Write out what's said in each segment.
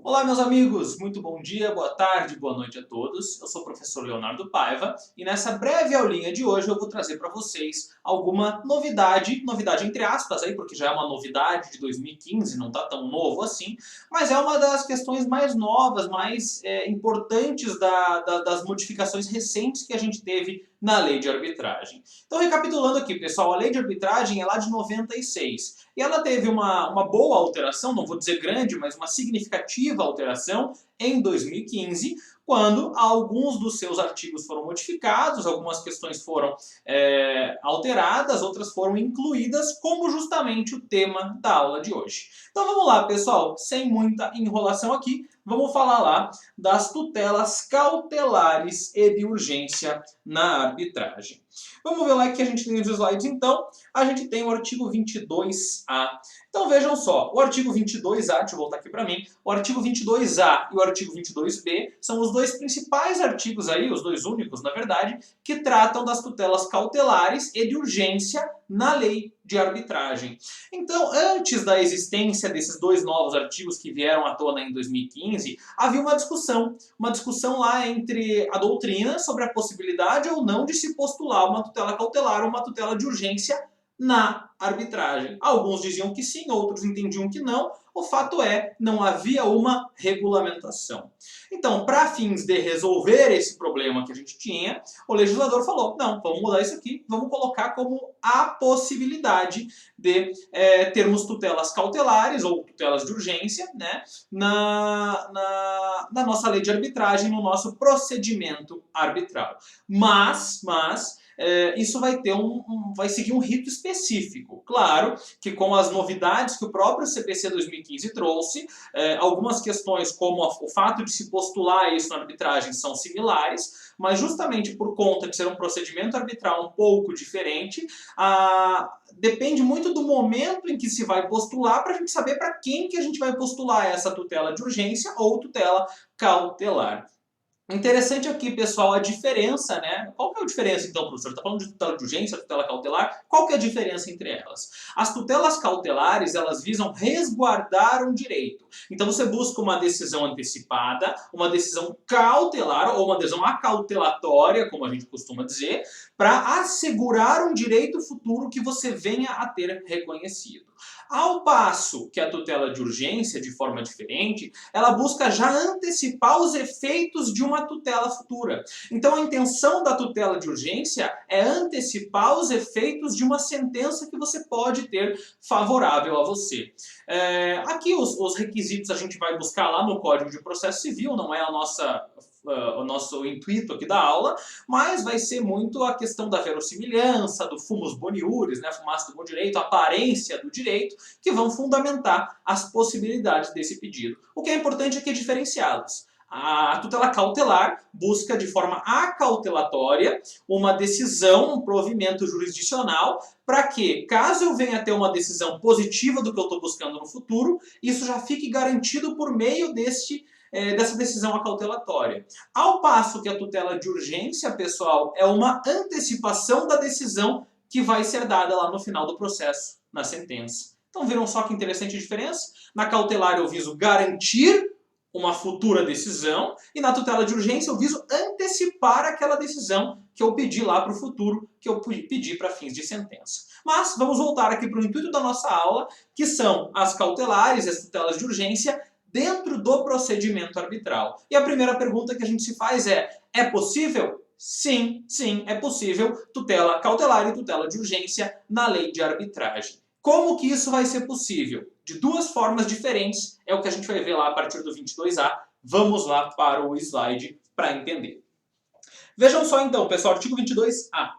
Olá, meus amigos! Muito bom dia, boa tarde, boa noite a todos. Eu sou o professor Leonardo Paiva e nessa breve aulinha de hoje eu vou trazer para vocês alguma novidade entre aspas, aí, porque já é uma novidade de 2015, não está tão novo assim, mas é uma das questões mais novas, mais importantes das modificações recentes que a gente teve na lei de arbitragem. Então, recapitulando aqui, pessoal, a lei de arbitragem é lá de 96 e ela teve uma boa alteração, não vou dizer grande, mas uma significativa alteração em 2015, quando alguns dos seus artigos foram modificados, algumas questões foram alteradas, outras foram incluídas, como justamente o tema da aula de hoje. Então vamos lá, pessoal, sem muita enrolação aqui, vamos falar lá das tutelas cautelares e de urgência na arbitragem. Vamos ver lá que a gente tem os slides então. A gente tem o artigo 22A. Então vejam só, o artigo 22A, deixa eu voltar aqui para mim, o artigo 22A e o artigo 22B são os dois principais artigos aí, os dois únicos na verdade, que tratam das tutelas cautelares e de urgência na lei de arbitragem. Então, antes da existência desses dois novos artigos que vieram à tona em 2015, havia uma discussão lá entre a doutrina sobre a possibilidade ou não de se postular uma tutela cautelar ou uma tutela de urgência na arbitragem. Alguns diziam que sim, outros entendiam que não. O fato é, não havia uma regulamentação. Então, para fins de resolver esse problema que a gente tinha, o legislador falou, não, vamos mudar isso aqui, vamos colocar como a possibilidade de termos tutelas cautelares ou tutelas de urgência, né, na nossa lei de arbitragem, no nosso procedimento arbitral. Mas isso vai seguir um rito específico. Claro que com as novidades que o próprio CPC 2015 trouxe, algumas questões como o fato de se postular isso na arbitragem são similares, mas justamente por conta de ser um procedimento arbitral um pouco diferente, depende muito do momento em que se vai postular para a gente saber para quem que a gente vai postular essa tutela de urgência ou tutela cautelar. Interessante aqui, pessoal, a diferença, né? Qual que é a diferença, então, professor? Está falando de tutela de urgência, tutela cautelar? Qual que é a diferença entre elas? As tutelas cautelares, elas visam resguardar um direito. Então, você busca uma decisão antecipada, uma decisão cautelar, ou uma decisão acautelatória, como a gente costuma dizer, para assegurar um direito futuro que você venha a ter reconhecido. Ao passo que a tutela de urgência, de forma diferente, ela busca já antecipar os efeitos de uma tutela futura. Então a intenção da tutela de urgência é antecipar os efeitos de uma sentença que você pode ter favorável a você. Aqui os requisitos a gente vai buscar lá no Código de Processo Civil, não é o nosso intuito aqui da aula, mas vai ser muito a questão da verossimilhança, do fumus boniuris, né, fumaça do bom direito, a aparência do direito, que vão fundamentar as possibilidades desse pedido. O que é importante aqui é diferenciá-los. A tutela cautelar busca de forma acautelatória uma decisão, um provimento jurisdicional, para que, caso eu venha a ter uma decisão positiva do que eu estou buscando no futuro, isso já fique garantido por meio dessa decisão acautelatória. Ao passo que a tutela de urgência, pessoal, é uma antecipação da decisão que vai ser dada lá no final do processo, na sentença. Então viram só que interessante a diferença? Na cautelar eu viso garantir uma futura decisão e na tutela de urgência eu viso antecipar aquela decisão que eu pedi lá para o futuro, que eu pedi para fins de sentença. Mas vamos voltar aqui para o intuito da nossa aula, que são as cautelares, as tutelas de urgência, dentro do procedimento arbitral. E a primeira pergunta que a gente se faz é possível? Sim, é possível tutela cautelar e tutela de urgência na lei de arbitragem. Como que isso vai ser possível? De duas formas diferentes, é o que a gente vai ver lá a partir do 22A. Vamos lá para o slide para entender. Vejam só então, pessoal, artigo 22A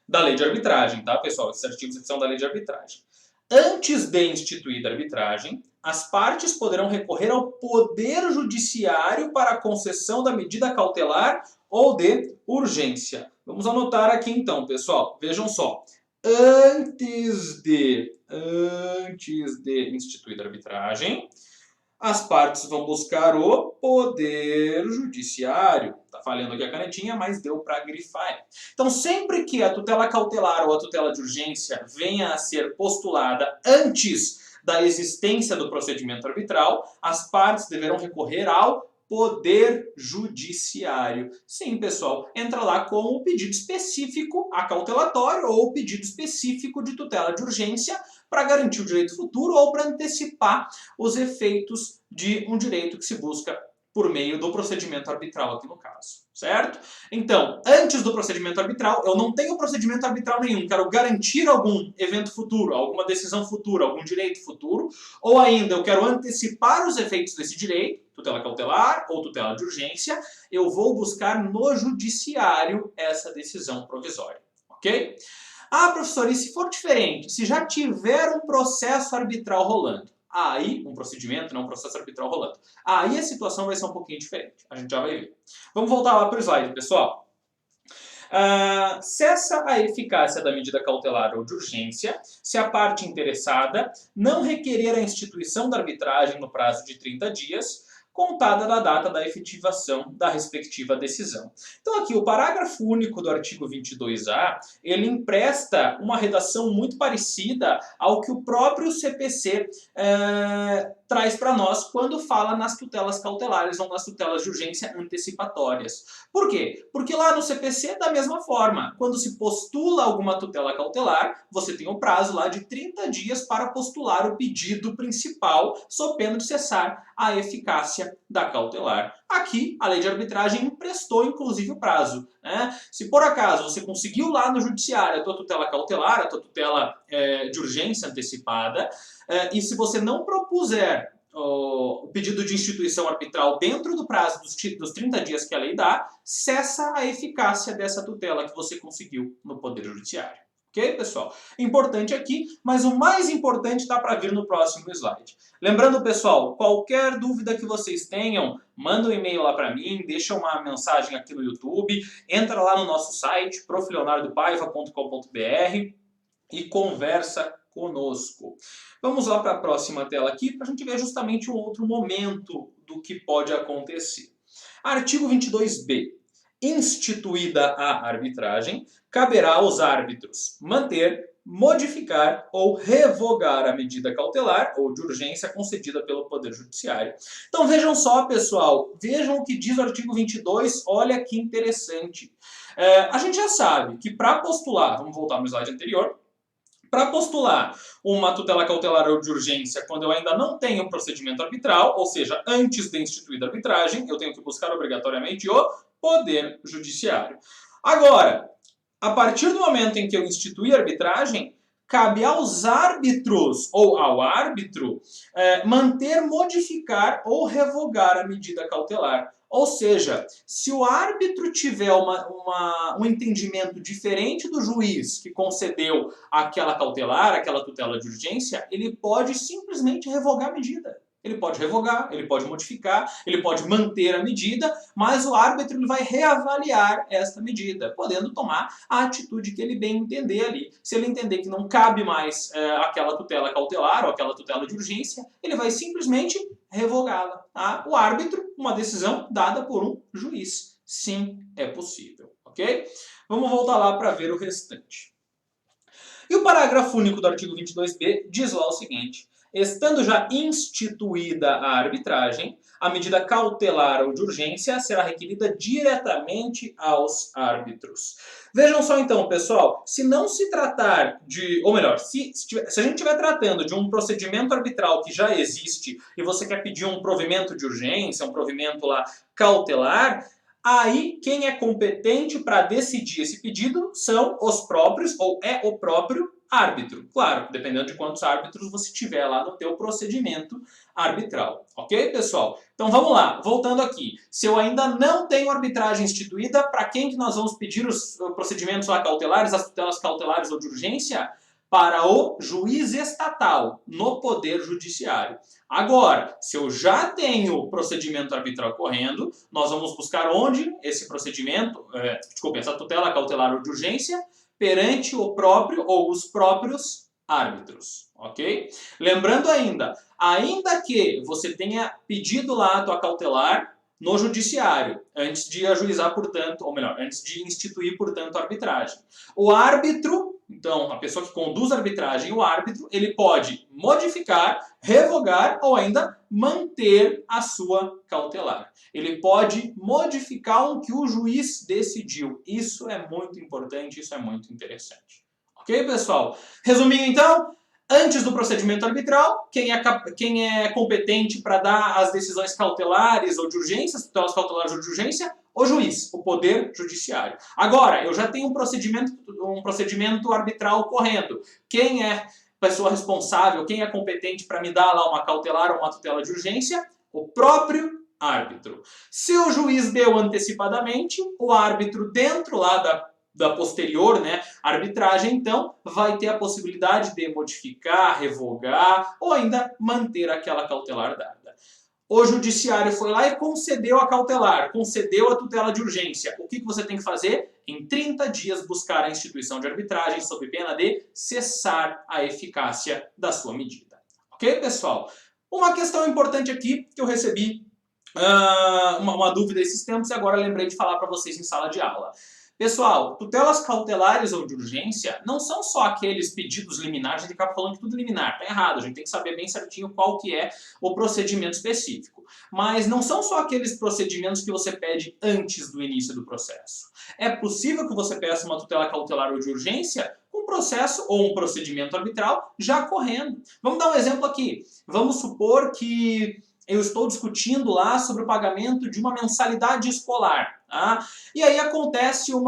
da lei de arbitragem, tá, pessoal? Esses artigos aqui são da lei de arbitragem. Antes de instituída a arbitragem, as partes poderão recorrer ao Poder Judiciário para a concessão da medida cautelar ou de urgência. Vamos anotar aqui então, pessoal. Vejam só. Antes de instituída a arbitragem, as partes vão buscar o Poder Judiciário. Está falhando aqui a canetinha, mas deu para grifar. Então, sempre que a tutela cautelar ou a tutela de urgência venha a ser postulada antes da existência do procedimento arbitral, as partes deverão recorrer ao Poder Judiciário. Sim, pessoal, entra lá com o pedido específico acautelatório ou o pedido específico de tutela de urgência para garantir o direito futuro ou para antecipar os efeitos de um direito que se busca por meio do procedimento arbitral aqui no caso, certo? Então, antes do procedimento arbitral, eu não tenho procedimento arbitral nenhum, quero garantir algum evento futuro, alguma decisão futura, algum direito futuro, ou ainda eu quero antecipar os efeitos desse direito, tutela cautelar ou tutela de urgência, eu vou buscar no judiciário essa decisão provisória, ok? Ah, professor, e se for diferente? Se já tiver um processo arbitral rolando? Aí, um procedimento, não um processo arbitral rolando. Aí a situação vai ser um pouquinho diferente. A gente já vai ver. Vamos voltar lá para o slide, pessoal. Cessa a eficácia da medida cautelar ou de urgência se a parte interessada não requerer a instituição da arbitragem no prazo de 30 dias, contada da data da efetivação da respectiva decisão. Então aqui, o parágrafo único do artigo 22A, ele empresta uma redação muito parecida ao que o próprio CPC traz para nós quando fala nas tutelas cautelares ou nas tutelas de urgência antecipatórias. Por quê? Porque lá no CPC, da mesma forma, quando se postula alguma tutela cautelar, você tem o prazo lá de 30 dias para postular o pedido principal, sob pena de cessar a eficácia da cautelar. Aqui, a lei de arbitragem emprestou, inclusive, o prazo, né? Se por acaso você conseguiu lá no judiciário a tua tutela cautelar, a tua tutela de urgência antecipada, e se você não propuser o pedido de instituição arbitral dentro do prazo dos 30 dias que a lei dá, cessa a eficácia dessa tutela que você conseguiu no Poder Judiciário. Ok, pessoal? Importante aqui, mas o mais importante está para vir no próximo slide. Lembrando, pessoal, qualquer dúvida que vocês tenham, manda um e-mail lá para mim, deixa uma mensagem aqui no YouTube, entra lá no nosso site, profleonardopaiva.com.br e conversa conosco. Vamos lá para a próxima tela aqui, para a gente ver justamente um outro momento do que pode acontecer. Artigo 22b. Instituída a arbitragem, caberá aos árbitros manter, modificar ou revogar a medida cautelar ou de urgência concedida pelo Poder Judiciário. Então vejam só, pessoal, vejam o que diz o artigo 22, olha que interessante. A gente já sabe que para postular, vamos voltar no slide anterior, para postular uma tutela cautelar ou de urgência quando eu ainda não tenho procedimento arbitral, ou seja, antes de instituída a arbitragem, eu tenho que buscar obrigatoriamente o Poder Judiciário. Agora, a partir do momento em que eu instituir a arbitragem, cabe aos árbitros ou ao árbitro manter, modificar ou revogar a medida cautelar. Ou seja, se o árbitro tiver um entendimento diferente do juiz que concedeu aquela cautelar, aquela tutela de urgência, ele pode simplesmente revogar a medida. Ele pode revogar, ele pode modificar, ele pode manter a medida, mas o árbitro ele vai reavaliar esta medida, podendo tomar a atitude que ele bem entender ali. Se ele entender que não cabe mais aquela tutela cautelar ou aquela tutela de urgência, ele vai simplesmente revogá-la. Tá? O árbitro, uma decisão dada por um juiz. Sim, é possível. Ok? Vamos voltar lá para ver o restante. E o parágrafo único do artigo 22b diz lá o seguinte: estando já instituída a arbitragem, a medida cautelar ou de urgência será requerida diretamente aos árbitros. Vejam só então, pessoal, se não se tratar de, ou melhor, se a gente estiver tratando de um procedimento arbitral que já existe e você quer pedir um provimento de urgência, um provimento lá cautelar, aí quem é competente para decidir esse pedido são os próprios, ou é o próprio árbitro. Claro, dependendo de quantos árbitros você tiver lá no teu procedimento arbitral. Ok, pessoal? Então vamos lá, voltando aqui. Se eu ainda não tenho arbitragem instituída, para quem que nós vamos pedir os procedimentos lá cautelares, as tutelas cautelares ou de urgência? Para o juiz estatal, no Poder Judiciário. Agora, se eu já tenho procedimento arbitral correndo, nós vamos buscar onde esse procedimento, essa tutela cautelar ou de urgência, perante o próprio ou os próprios árbitros, ok? Lembrando ainda que você tenha pedido lá a tua cautelar, no judiciário, antes de ajuizar, portanto, ou melhor, antes de instituir, portanto, a arbitragem. O árbitro, então, a pessoa que conduz a arbitragem, o árbitro, ele pode modificar, revogar ou ainda manter a sua cautelar. Ele pode modificar o que o juiz decidiu. Isso é muito importante, isso é muito interessante. Ok, pessoal? Resumindo, então, antes do procedimento arbitral, quem é competente para dar as decisões cautelares ou de urgência, as tutelas cautelares ou de urgência? O juiz, o poder judiciário. Agora, eu já tenho um procedimento arbitral correndo. Quem é a pessoa responsável, quem é competente para me dar lá uma cautelar ou uma tutela de urgência? O próprio árbitro. Se o juiz deu antecipadamente, o árbitro dentro lá da posterior, né, arbitragem, então, vai ter a possibilidade de modificar, revogar ou ainda manter aquela cautelar dada. O judiciário foi lá e concedeu a cautelar, concedeu a tutela de urgência. O que você tem que fazer? Em 30 dias buscar a instituição de arbitragem sob pena de cessar a eficácia da sua medida. Ok, pessoal? Uma questão importante aqui que eu recebi uma dúvida esses tempos e agora lembrei de falar para vocês em sala de aula. Pessoal, tutelas cautelares ou de urgência não são só aqueles pedidos liminares, a gente acaba falando que tudo liminar, tá errado, a gente tem que saber bem certinho qual que é o procedimento específico. Mas não são só aqueles procedimentos que você pede antes do início do processo. É possível que você peça uma tutela cautelar ou de urgência com um processo ou um procedimento arbitral já correndo. Vamos dar um exemplo aqui. Vamos supor que eu estou discutindo lá sobre o pagamento de uma mensalidade escolar. Tá? E aí acontece um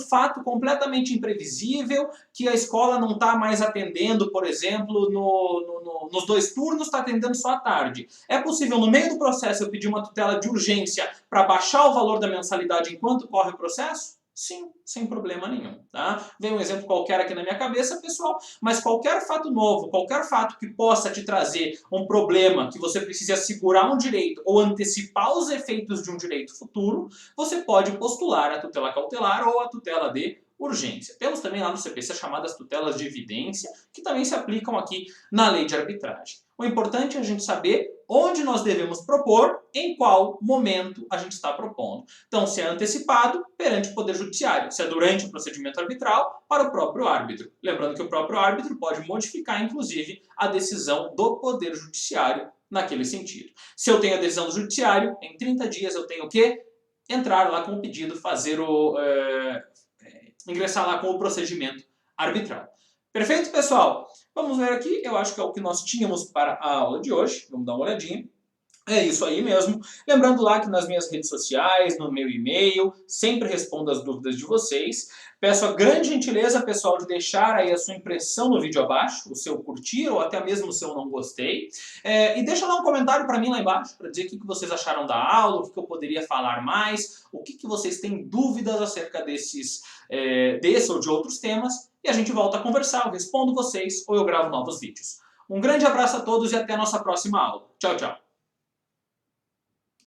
fato completamente imprevisível, que a escola não está mais atendendo, por exemplo, nos 2 turnos, está atendendo só à tarde. É possível, no meio do processo, eu pedir uma tutela de urgência para baixar o valor da mensalidade enquanto corre o processo? Sim, sem problema nenhum. Tá? Vem um exemplo qualquer aqui na minha cabeça, pessoal, mas qualquer fato novo, qualquer fato que possa te trazer um problema, que você precise assegurar um direito ou antecipar os efeitos de um direito futuro, você pode postular a tutela cautelar ou a tutela de urgência. Temos também lá no CPC chamadas tutelas de evidência, que também se aplicam aqui na lei de arbitragem. O importante é a gente saber onde nós devemos propor, em qual momento a gente está propondo. Então, se é antecipado, perante o Poder Judiciário. Se é durante o procedimento arbitral, para o próprio árbitro. Lembrando que o próprio árbitro pode modificar, inclusive, a decisão do Poder Judiciário naquele sentido. Se eu tenho a decisão do Judiciário, em 30 dias eu tenho que entrar lá com o pedido, ingressar lá com o procedimento arbitral. Perfeito, pessoal? Vamos ver aqui, eu acho que é o que nós tínhamos para a aula de hoje. Vamos dar uma olhadinha. É isso aí mesmo. Lembrando lá que nas minhas redes sociais, no meu e-mail, sempre respondo as dúvidas de vocês. Peço a grande gentileza, pessoal, de deixar aí a sua impressão no vídeo abaixo, o seu curtir ou até mesmo o seu não gostei. E deixa lá um comentário para mim lá embaixo, para dizer o que vocês acharam da aula, o que eu poderia falar mais, o que vocês têm dúvidas acerca desse ou de outros temas. E a gente volta a conversar, eu respondo vocês ou eu gravo novos vídeos. Um grande abraço a todos e até a nossa próxima aula. Tchau, tchau.